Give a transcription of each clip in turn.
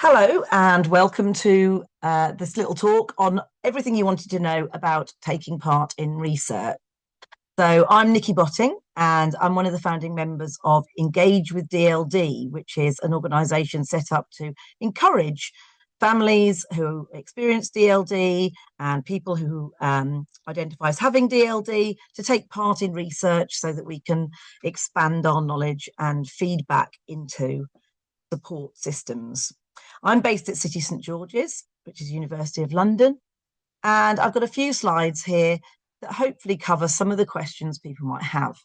Hello and welcome to this little talk on everything you wanted to know about taking part in research. So I'm Nicola Botting and I'm one of the founding members of Engage with DLD, which is an organisation set up to encourage families who experience DLD and people who identify as having DLD to take part in research so that we can expand our knowledge and feedback into support systems. I'm based at City St George's, which is University of London, and I've got a few slides here that hopefully cover some of the questions people might have.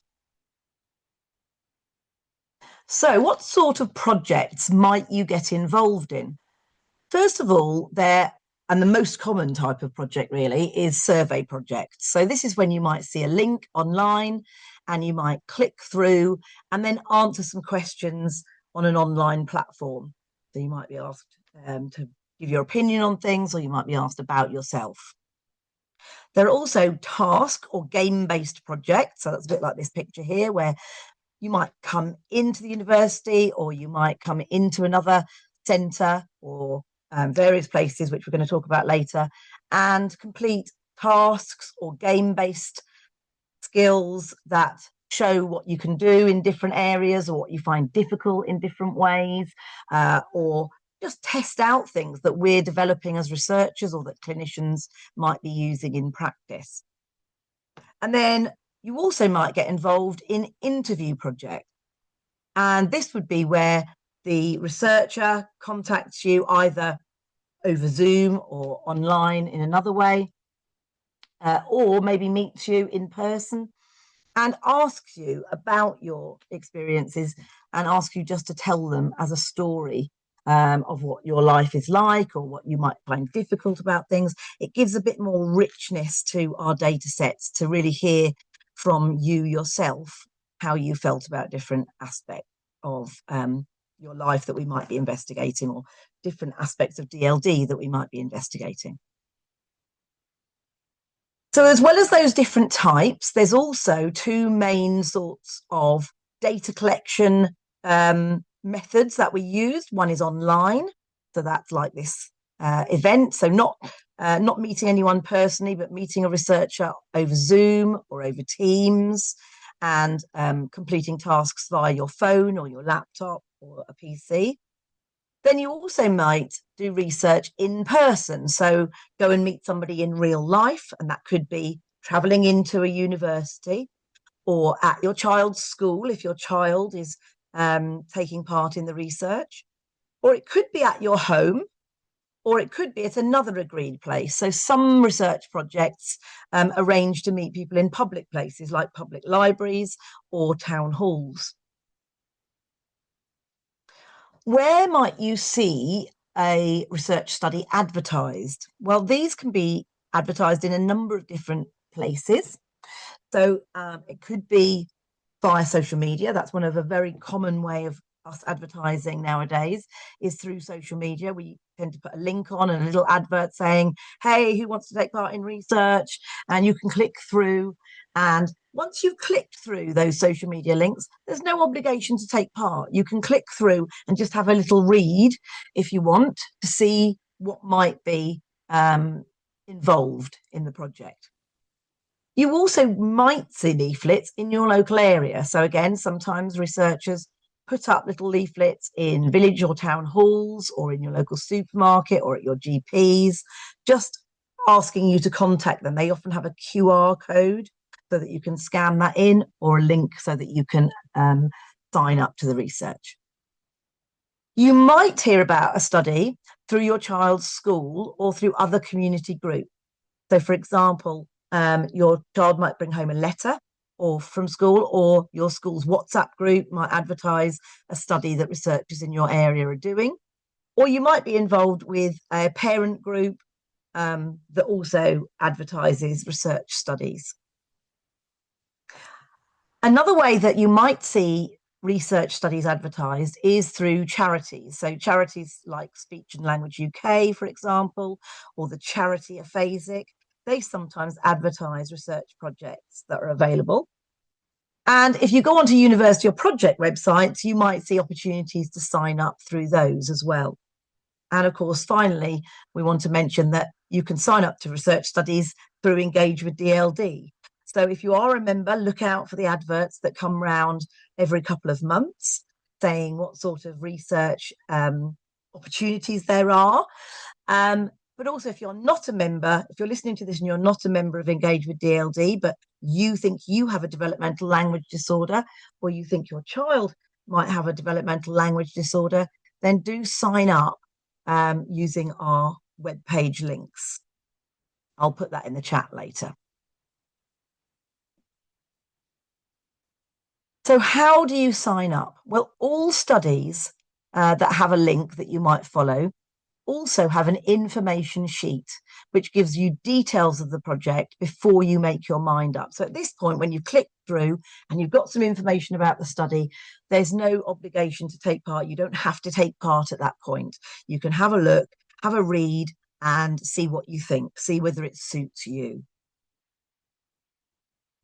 So what sort of projects might you get involved in? First of all, and the most common type of project really is survey projects. So this is when you might see a link online and you might click through and then answer some questions on an online platform. So you might be asked to give your opinion on things, or you might be asked about yourself. There are also task or game-based projects. So that's a bit like this picture here, where you might come into the university or you might come into another centre or various places, which we're going to talk about later, and complete tasks or game-based skills that show what you can do in different areas or what you find difficult in different ways, or just test out things that we're developing as researchers or that clinicians might be using in practice. And then you also might get involved in interview projects. And this would be where the researcher contacts you either over Zoom or online in another way, or maybe meets you in person and asks you about your experiences and asks you just to tell them as a story of what your life is like or what you might find difficult about things. It gives a bit more richness to our data sets to really hear from you yourself how you felt about different aspects of your life that we might be investigating, or different aspects of DLD that we might be investigating. So as well as those different types, there's also two main sorts of data collection methods that we use. One is online, so that's like this event. So not meeting anyone personally, but meeting a researcher over Zoom or over Teams, and completing tasks via your phone or your laptop or a PC. Then you also might do research in person. So go and meet somebody in real life, and that could be traveling into a university or at your child's school if your child is taking part in the research, or it could be at your home, or it could be at another agreed place. So some research projects arrange to meet people in public places like public libraries or town halls. Where might you see a research study advertised? Well, these can be advertised in a number of different places. So it could be via social media. That's one of a very common way of us advertising nowadays, is through social media. We tend to put a link on and a little advert saying, hey, who wants to take part in research? And you can click through. And once you've clicked through those social media links, there's no obligation to take part. You can click through and just have a little read if you want to see what might be involved in the project. You also might see leaflets in your local area. So again, sometimes researchers put up little leaflets in village or town halls or in your local supermarket or at your GPs, just asking you to contact them. They often have a QR code so that you can scan that in, or a link so that you can sign up to the research. You might hear about a study through your child's school or through other community groups. So for example, your child might bring home a letter or from school, or your school's WhatsApp group might advertise a study that researchers in your area are doing. Or you might be involved with a parent group that also advertises research studies. Another way that you might see research studies advertised is through charities. So charities like Speech and Language UK, for example, or the charity Aphasic, they sometimes advertise research projects that are available. And if you go onto university or project websites, you might see opportunities to sign up through those as well. And of course, finally, we want to mention that you can sign up to research studies through Engage with DLD. So if you are a member, look out for the adverts that come round every couple of months saying what sort of research opportunities there are. But also, if you're not a member, if you're listening to this and you're not a member of Engage with DLD, but you think you have a developmental language disorder, or you think your child might have a developmental language disorder, then do sign up using our webpage links. I'll put that in the chat later. So how do you sign up? Well, all studies that have a link that you might follow also have an information sheet which gives you details of the project before you make your mind up. So at this point, when you click through and you've got some information about the study, there's no obligation to take part. You don't have to take part at that point. You can have a look, have a read, and see what you think, see whether it suits you.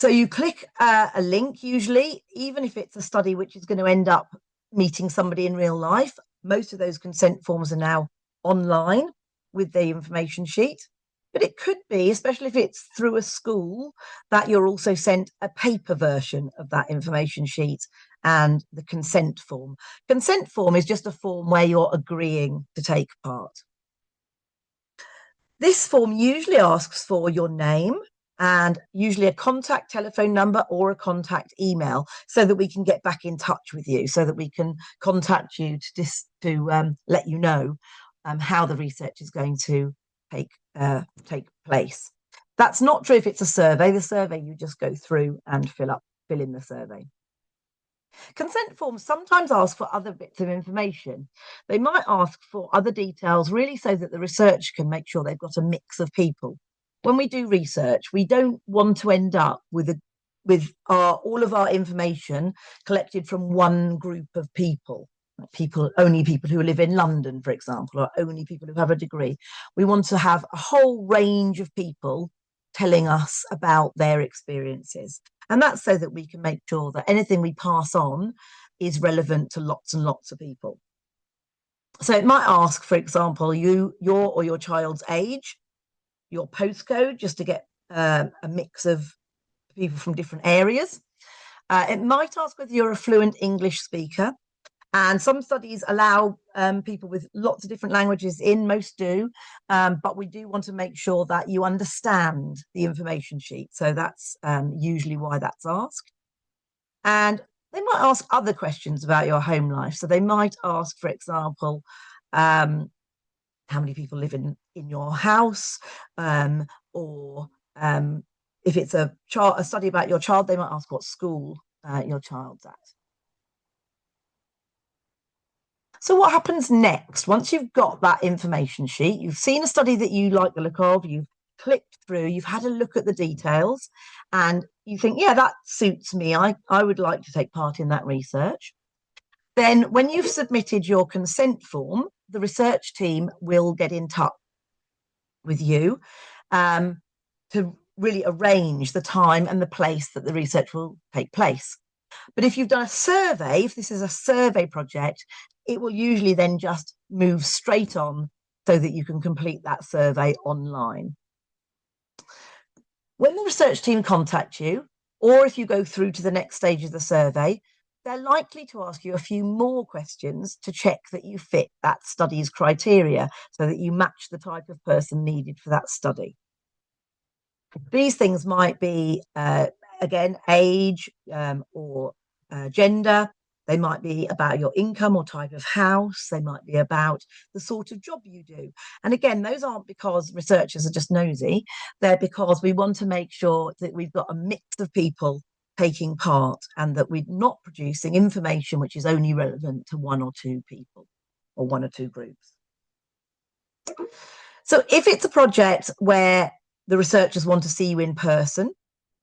So you click a link, usually, even if it's a study which is going to end up meeting somebody in real life. Most of those consent forms are now online with the information sheet. But it could be, especially if it's through a school, that you're also sent a paper version of that information sheet and the consent form. Consent form is just a form where you're agreeing to take part. This form usually asks for your name and usually a contact telephone number or a contact email so that we can get back in touch with you, so that we can contact you to let you know how the research is going to take place. That's not true if it's a survey. The survey, you just go through and fill in the survey. Consent forms sometimes ask for other bits of information. They might ask for other details, really so that the researcher can make sure they've got a mix of people. When we do research, we don't want to end up with all of our information collected from one group of people. Only people who live in London, for example, or only people who have a degree. We want to have a whole range of people telling us about their experiences. And that's so that we can make sure that anything we pass on is relevant to lots and lots of people. So it might ask, for example, your or your child's age, your postcode, just to get a mix of people from different areas. It might ask whether you're a fluent English speaker. And some studies allow people with lots of different languages in, most do, but we do want to make sure that you understand the information sheet. So that's usually why that's asked. And they might ask other questions about your home life. So they might ask, for example, how many people live in your house, or if it's a study about your child, they might ask what school your child's at. So what happens next? Once you've got that information sheet, you've seen a study that you like the look of, you've clicked through, you've had a look at the details, and you think, yeah, that suits me. I would like to take part in that research. Then when you've submitted your consent form, the research team will get in touch with you to really arrange the time and the place that the research will take place. But if you've done a survey, if this is a survey project, it will usually then just move straight on so that you can complete that survey online. When the research team contact you, or if you go through to the next stage of the survey, they're likely to ask you a few more questions to check that you fit that study's criteria so that you match the type of person needed for that study. These things might be, again, age or gender. They might be about your income or type of house. They might be about the sort of job you do. And again, those aren't because researchers are just nosy. They're because we want to make sure that we've got a mix of people taking part and that we're not producing information which is only relevant to one or two people or one or two groups. So if it's a project where the researchers want to see you in person,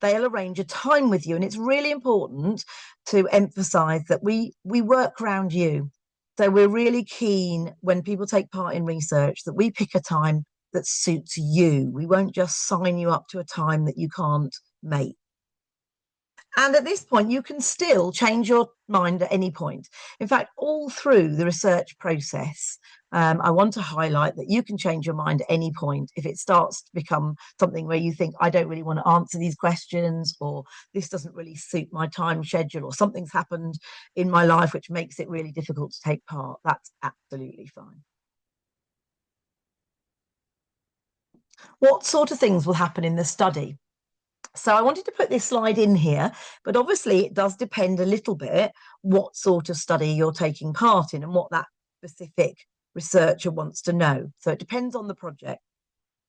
they'll arrange a time with you. And it's really important to emphasize that we work around you. So we're really keen when people take part in research that we pick a time that suits you. We won't just sign you up to a time that you can't make. And at this point, you can still change your mind at any point. In fact, all through the research process, I want to highlight that you can change your mind at any point if it starts to become something where you think, I don't really want to answer these questions, or this doesn't really suit my time schedule, or something's happened in my life which makes it really difficult to take part. That's absolutely fine. What sort of things will happen in the study? So I wanted to put this slide in here, but obviously it does depend a little bit what sort of study you're taking part in and what that specific researcher wants to know. So it depends on the project.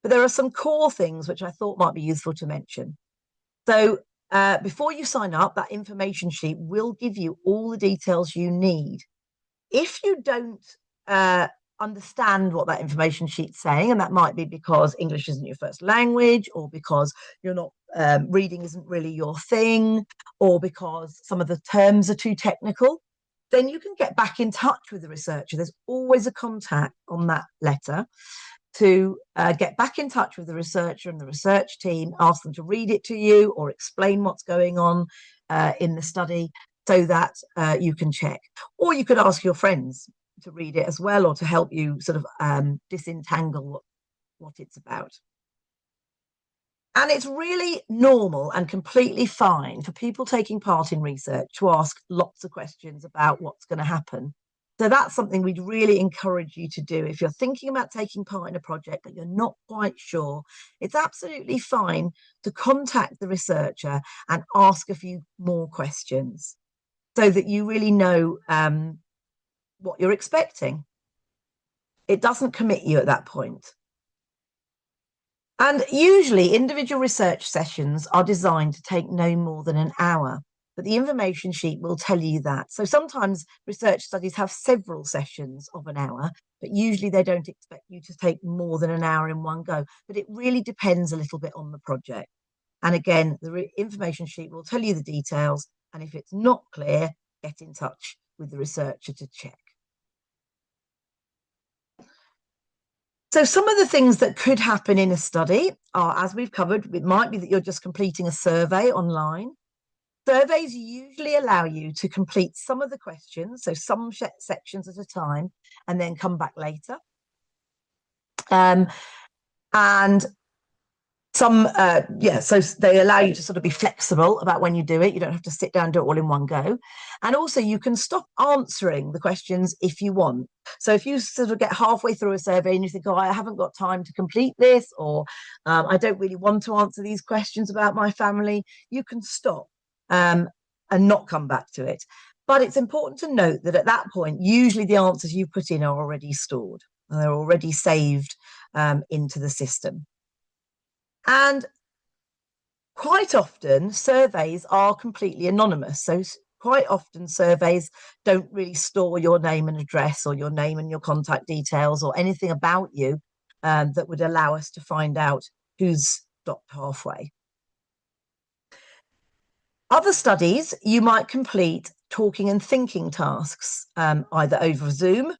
But there are some core things which I thought might be useful to mention. So before you sign up, that information sheet will give you all the details you need. If you don't understand what that information sheet's saying, and that might be because English isn't your first language, or because you're not reading isn't really your thing, or because some of the terms are too technical, then you can get back in touch with the researcher. There's always a contact on that letter to get back in touch with the researcher and the research team, ask them to read it to you or explain what's going on in the study, so that you can check. Or you could ask your friends to read it as well, or to help you sort of disentangle what it's about. And it's really normal and completely fine for people taking part in research to ask lots of questions about what's going to happen. So that's something we'd really encourage you to do. If you're thinking about taking part in a project but you're not quite sure, it's absolutely fine to contact the researcher and ask a few more questions, so that you really know what you're expecting. It doesn't commit you at that point. And usually individual research sessions are designed to take no more than an hour, but the information sheet will tell you that. So sometimes research studies have several sessions of an hour, but usually they don't expect you to take more than an hour in one go. But it really depends a little bit on the project. And again, the information sheet will tell you the details. And if it's not clear, get in touch with the researcher to check. So some of the things that could happen in a study are, as we've covered, it might be that you're just completing a survey online. Surveys usually allow you to complete some of the questions, so some sections at a time, and then come back later. And some, so they allow you to sort of be flexible about when you do it. You don't have to sit down and do it all in one go. And also you can stop answering the questions if you want. So if you sort of get halfway through a survey and you think, oh, I haven't got time to complete this, or I don't really want to answer these questions about my family, you can stop and not come back to it. But it's important to note that at that point, usually the answers you put in are already stored and they're already saved into the system. And quite often surveys are completely anonymous. So quite often surveys don't really store your name and address, or your name and your contact details, or anything about you that would allow us to find out who's stopped halfway. Other studies, you might complete talking and thinking tasks, either over Zoom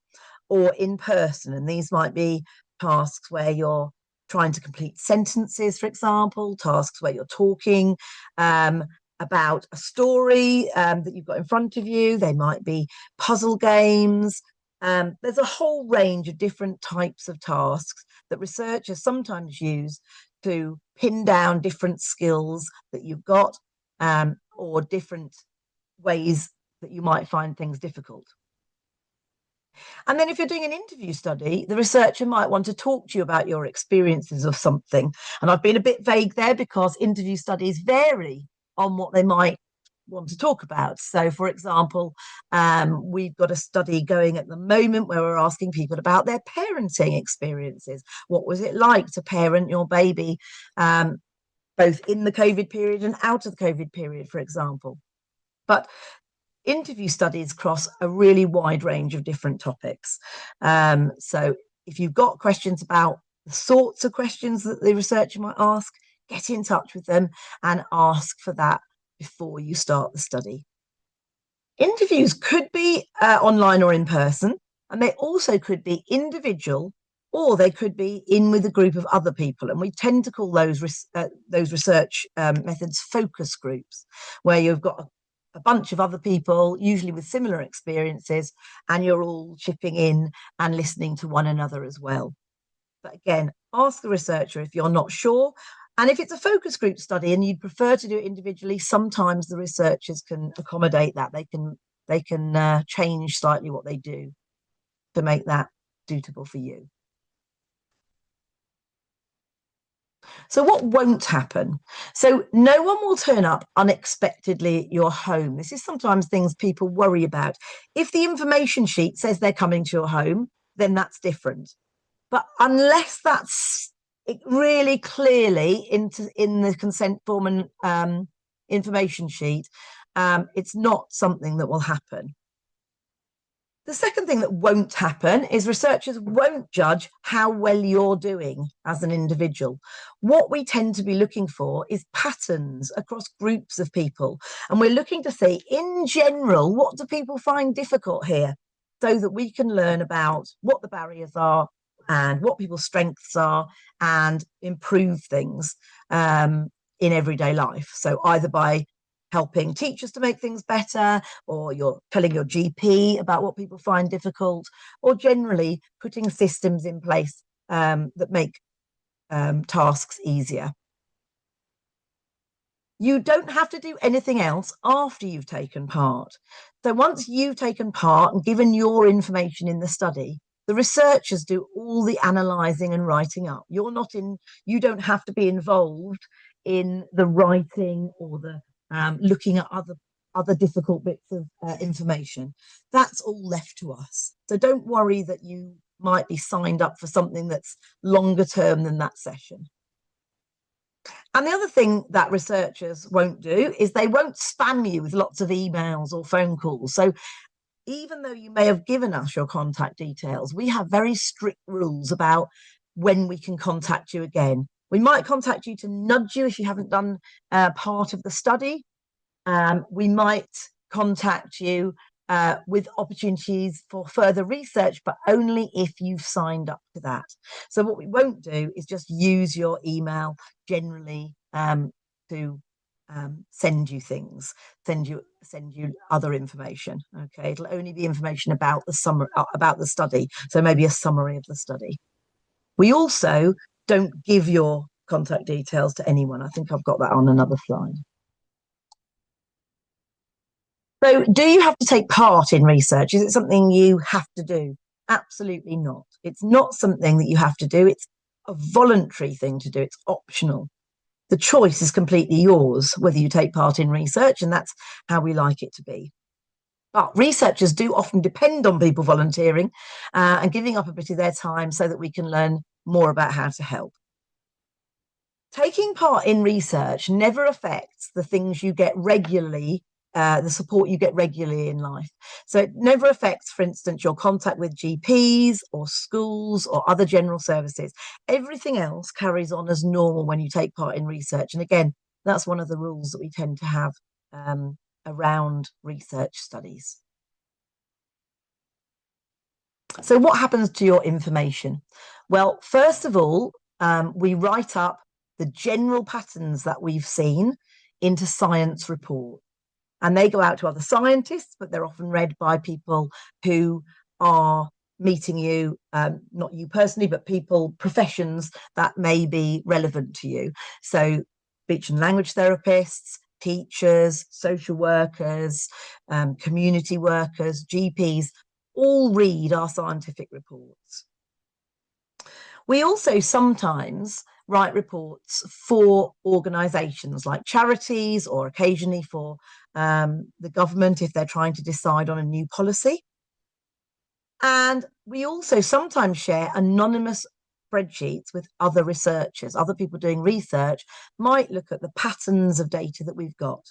or in person. And these might be tasks where you're trying to complete sentences, for example, tasks where you're talking about a story that you've got in front of you. They might be puzzle games. There's a whole range of different types of tasks that researchers sometimes use to pin down different skills that you've got, or different ways that you might find things difficult. And then if you're doing an interview study, the researcher might want to talk to you about your experiences of something. And I've been a bit vague there because interview studies vary on what they might want to talk about. So, for example, we've got a study going at the moment where we're asking people about their parenting experiences. What was it like to parent your baby, both in the COVID period and out of the COVID period, for example? But interview studies cross a really wide range of different topics. So if you've got questions about the sorts of questions that the researcher might ask, get in touch with them and ask for that before you start the study. Interviews could be online or in person, and they also could be individual or they could be in with a group of other people. And we tend to call those research methods focus groups, where you've got a bunch of other people, usually with similar experiences, and you're all chipping in and listening to one another as well. But again, ask the researcher if you're not sure. And if it's a focus group study and you'd prefer to do it individually, sometimes the researchers can accommodate that. They can change slightly what they do to make that suitable for you. So what won't happen? So no one will turn up unexpectedly at your home. This is sometimes things people worry about. If the information sheet says they're coming to your home, then that's different. But unless that's really clearly in the consent form and information sheet, it's not something that will happen. The second thing that won't happen is researchers won't judge how well you're doing as an individual. What we tend to be looking for is patterns across groups of people. And we're looking to see, in general, what do people find difficult here, so that we can learn about what the barriers are and what people's strengths are and improve things in everyday life. So either by helping teachers to make things better, or you're telling your GP about what people find difficult, or generally putting systems in place that make tasks easier. You don't have to do anything else after you've taken part. So once you've taken part and given your information in the study, the researchers do all the analysing and writing up. You don't have to be involved in the writing or the looking at other difficult bits of information. That's all left to us. So don't worry that you might be signed up for something that's longer term than that session. And the other thing that researchers won't do is they won't spam you with lots of emails or phone calls. So even though you may have given us your contact details, we have very strict rules about when we can contact you again. We might contact you to nudge you if you haven't done part of the study. We might contact you with opportunities for further research, but only if you've signed up to that. So what we won't do is just use your email generally to send you things, send you other information. Okay, it'll only be information about the study. So maybe a summary of the study. We also don't give your contact details to anyone. I think I've got that on another slide. So do you have to take part in research? Is it something you have to do? Absolutely not. It's not something that you have to do. It's a voluntary thing to do. It's optional. The choice is completely yours, whether you take part in research, and that's how we like it to be. But researchers do often depend on people volunteering and giving up a bit of their time so that we can learn more about how to help. Taking part in research never affects the things you get regularly, the support you get regularly in life. So it never affects, for instance, your contact with GPs or schools or other general services. Everything else carries on as normal when you take part in research. And again, that's one of the rules that we tend to have around research studies. So what happens to your information? Well, first of all, we write up the general patterns that we've seen into science reports. And they go out to other scientists, but they're often read by people who are meeting you, not you personally, but professions that may be relevant to you. So speech and language therapists, teachers, social workers, community workers, GPs, all read our scientific reports. We also sometimes write reports for organisations like charities, or occasionally for the government if they're trying to decide on a new policy. And we also sometimes share anonymous spreadsheets with other researchers. Other people doing research might look at the patterns of data that we've got.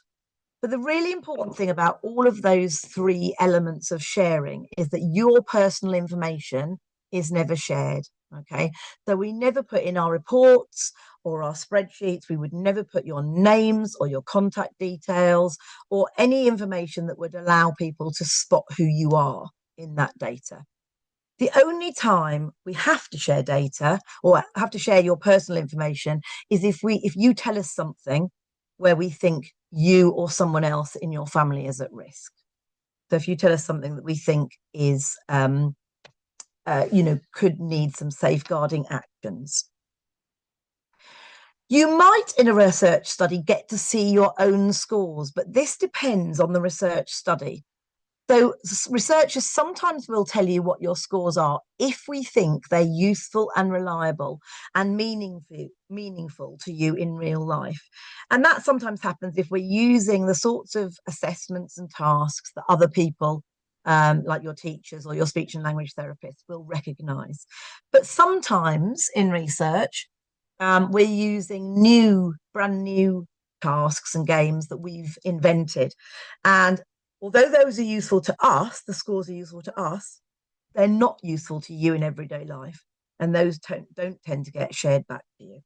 But the really important thing about all of those three elements of sharing is that your personal information is never shared. Okay, so we never put in our reports or our spreadsheets, we would never put your names or your contact details or any information that would allow people to spot who you are in that data. The only time we have to share data or have to share your personal information is if you tell us something where we think you or someone else in your family is at risk. So if you tell us something that we think is, could need some safeguarding actions. You might, in a research study, get to see your own scores, but this depends on the research study. So researchers sometimes will tell you what your scores are if we think they're useful and reliable and meaningful to you in real life. And that sometimes happens if we're using the sorts of assessments and tasks that other people, like your teachers or your speech and language therapists, will recognise. But sometimes in research, we're using brand new tasks and games that we've invented. And although those are useful to us, the scores are useful to us, they're not useful to you in everyday life. And those don't tend to get shared back to you.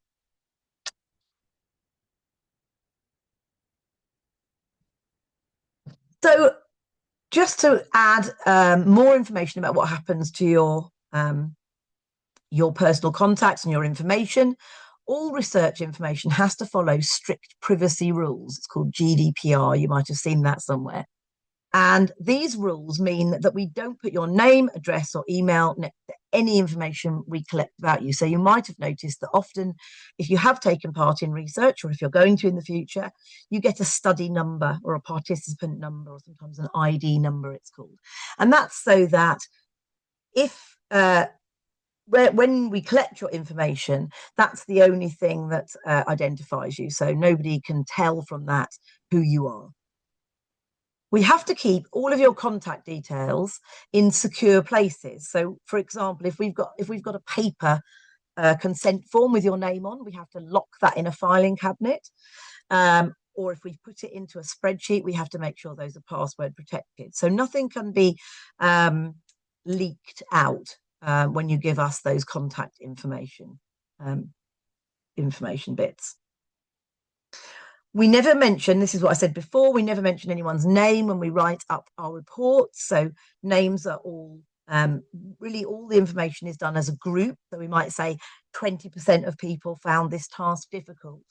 So just to add more information about what happens to your personal contacts and your information, all research information has to follow strict privacy rules. It's called GDPR. You might have seen that somewhere. And these rules mean that we don't put your name, address, or email next to any information we collect about you. So you might have noticed that often, if you have taken part in research or if you're going to in the future, you get a study number or a participant number or sometimes an ID number, it's called. And that's so that if when we collect your information, that's the only thing that identifies you. So nobody can tell from that who you are. We have to keep all of your contact details in secure places. So, for example, if we've got a paper consent form with your name on, we have to lock that in a filing cabinet. Or if we put it into a spreadsheet, we have to make sure those are password protected. So nothing can be leaked out when you give us those contact information bits. We never mention, this is what I said before, we never mention anyone's name when we write up our reports. So names are all, really all the information is done as a group. So we might say 20% of people found this task difficult.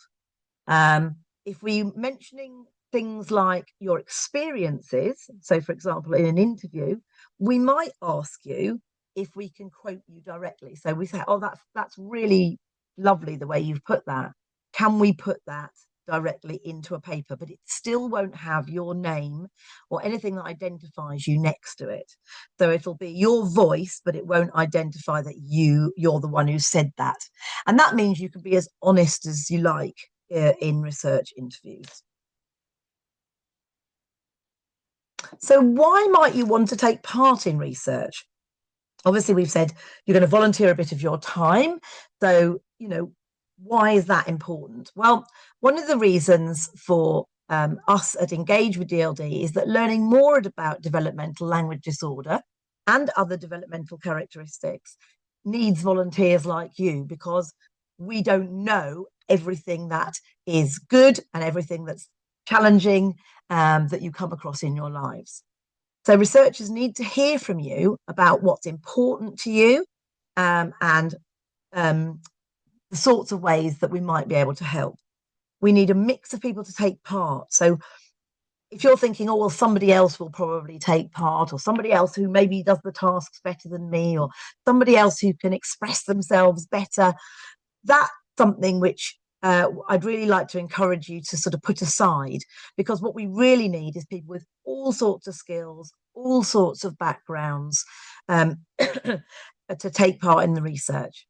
If we mentioning things like your experiences, so for example, in an interview, we might ask you if we can quote you directly. So we say, oh, that's really lovely the way you've put that. Can we put that directly into a paper? But it still won't have your name or anything that identifies you next to it. So it'll be your voice, but it won't identify that you're the one who said that. And that means you can be as honest as you like in research interviews. So why might you want to take part in research? Obviously, we've said you're going to volunteer a bit of your time. So, why is that important? Well, one of the reasons for us at Engage with DLD is that learning more about developmental language disorder and other developmental characteristics needs volunteers like you, because we don't know everything that is good and everything that's challenging that you come across in your lives. So researchers need to hear from you about what's important to you and the sorts of ways that we might be able to help. We need a mix of people to take part. So if you're thinking, oh, well, somebody else will probably take part, or somebody else who maybe does the tasks better than me, or somebody else who can express themselves better, that's something which I'd really like to encourage you to sort of put aside, because what we really need is people with all sorts of skills, all sorts of backgrounds to take part in the research.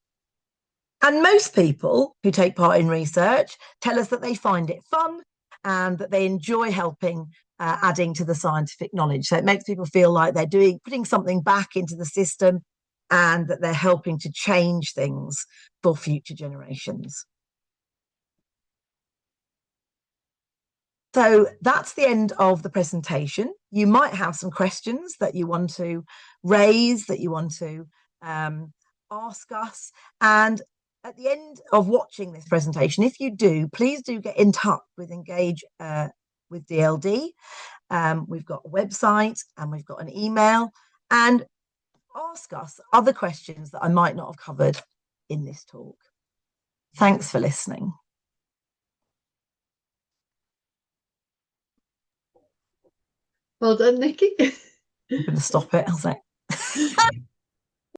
And most people who take part in research tell us that they find it fun and that they enjoy helping adding to the scientific knowledge. So it makes people feel like they're putting something back into the system and that they're helping to change things for future generations. So that's the end of the presentation. You might have some questions that you want to raise, that you want to ask us. And at the end of watching this presentation, if you do, please do get in touch with Engage with DLD. We've got a website and we've got an email. And ask us other questions that I might not have covered in this talk. Thanks for listening. Well done, Nikki. I'm going to stop it. How's that?